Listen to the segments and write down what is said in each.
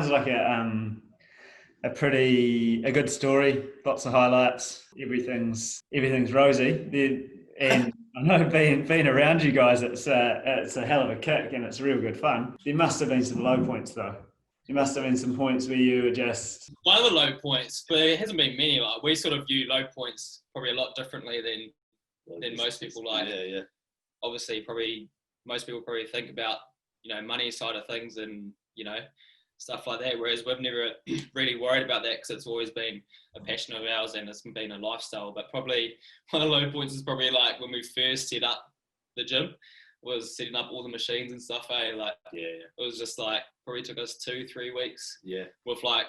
sounds like a good story. Lots of highlights. Everything's rosy. And I know being around you guys, it's a hell of a kick and it's real good fun. There must have been some low points though. There must have been some points where you were just... One of the low points, but it hasn't been many. Like, we sort of view low points probably a lot differently than most people. Like, yeah. Obviously, probably most people probably think about, money side of things and, stuff like that. Whereas we've never really worried about that because it's always been a passion of ours and it's been a lifestyle. But probably one of the low points is probably like when we first set up the gym, was setting up all the machines and stuff. Like, it was just like probably took us 2-3 weeks. Yeah. With like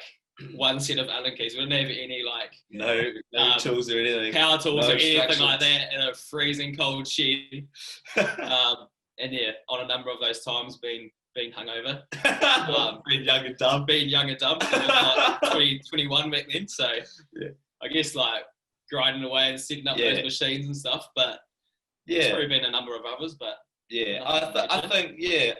one set of Allen keys. We didn't have any like no tools or anything, power tools or anything like that in a freezing cold shed. And yeah, on a number of those times being hungover, being young and dumb. I was like 21 back then. So I guess like grinding away and setting up those machines and stuff. But it's probably been a number of others. But I think we've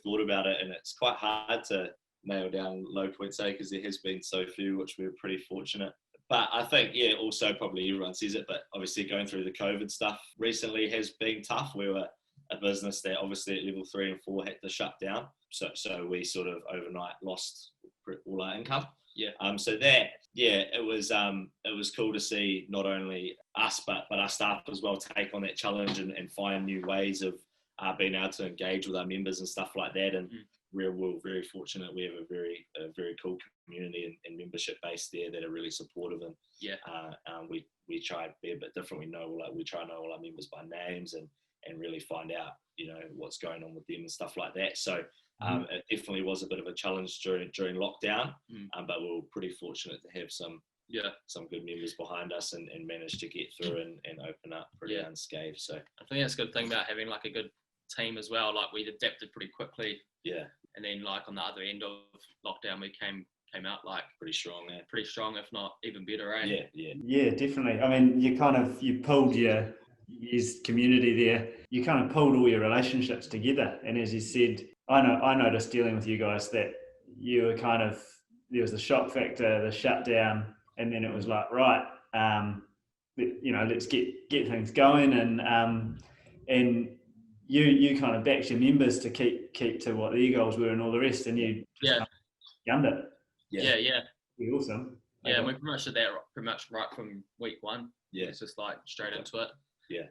thought about it and it's quite hard to nail down low points, because there has been so few, which we're pretty fortunate. But I think, also probably everyone says it, but obviously going through the COVID stuff recently has been tough. We were a business that obviously at level 3 and 4 had to shut down. So we sort of overnight lost all our income. So that, it was cool to see not only us, but our staff as well take on that challenge and find new ways of being able to engage with our members and stuff like that. And we're very fortunate. We have a very cool community and membership base there that are really supportive. And we try to be a bit different. We try to know all our members by names and really find out, what's going on with them and stuff like that. So it definitely was a bit of a challenge during lockdown, but we were pretty fortunate to have some good members behind us and managed to get through and open up pretty unscathed. So I think that's a good thing about having like a good team as well. Like, we adapted pretty quickly. And then like on the other end of lockdown, we came out like pretty strong, if not even better, eh? Yeah, definitely. I mean, you pulled your community there. You kind of pulled all your relationships together. And as you said, I noticed dealing with you guys that you were there was the shock factor, the shutdown, and then it was like, right, let's get things going, and you kind of backed your members to keep to what their goals were and all the rest, and you gunned it. Pretty awesome. And we pretty much did that pretty much right from week one. It's just like straight into it.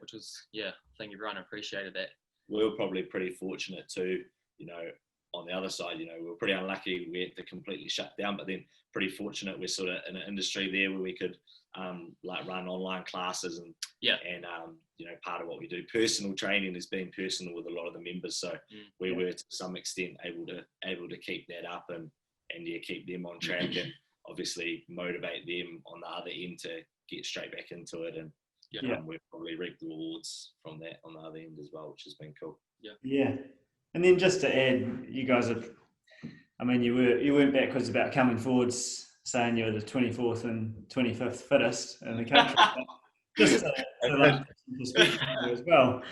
Which was I think everyone appreciated that. We were probably pretty fortunate too, on the other side, we were pretty unlucky we had to completely shut down, but then pretty fortunate we're sort of in an industry there where we could like run online classes and part of what we do, personal training, is being personal with a lot of the members. So we were to some extent able to keep that up and keep them on track and obviously motivate them on the other end to get straight back into it. And we've probably reaped the rewards from that on the other end as well, which has been cool. And then just to add, you guys have, I mean, you weren't backwards about coming forwards saying you're the 24th and 25th fittest in the country. Just to perspective as well.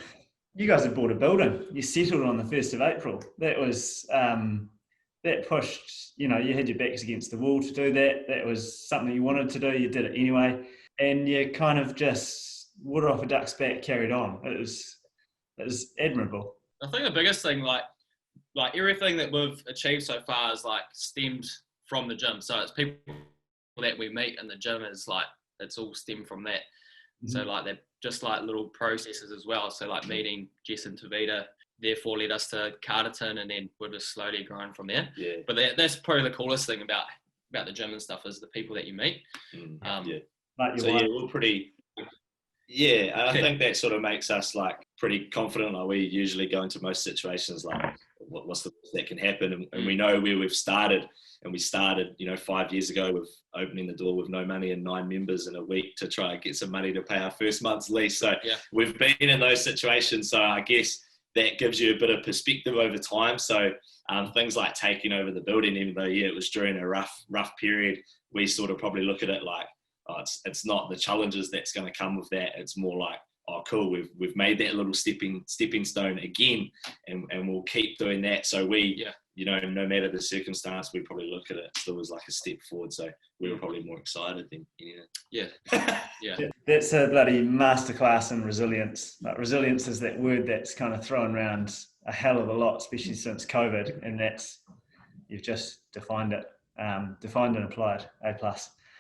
You guys have bought a building. You settled on the 1st of April. That was that pushed, you had your backs against the wall to do that. That was something you wanted to do. You did it anyway. And you kind of just water off a duck's back, carried on. It was admirable. I think the biggest thing, like everything that we've achieved so far is like stemmed from the gym. So it's people that we meet in the gym is like, it's all stemmed from that. So like they're just like little processes as well. So like meeting Jess and Tavita, therefore led us to Carterton, and then we're just slowly growing from there. But that's probably the coolest thing about the gym and stuff is the people that you meet. We're pretty. I think that sort of makes us like pretty confident. Like, we usually go into most situations like, what's the worst that can happen, and we know where we've started. And we started, 5 years ago with opening the door with no money and 9 members in a week to try and get some money to pay our first month's lease. So we've been in those situations. So I guess that gives you a bit of perspective over time. So things like taking over the building, even though it was during a rough period, we sort of probably look at it like, it's not the challenges that's going to come with that. It's more like, oh, cool, we've made that little stepping stone again, and we'll keep doing that. So we you know, no matter the circumstance, we probably look at it still as like a step forward. So we were probably more excited than Yeah. That's a bloody masterclass in resilience. Like, resilience is that word that's kind of thrown around a hell of a lot, especially since COVID, and you've just defined it, defined and applied. A+.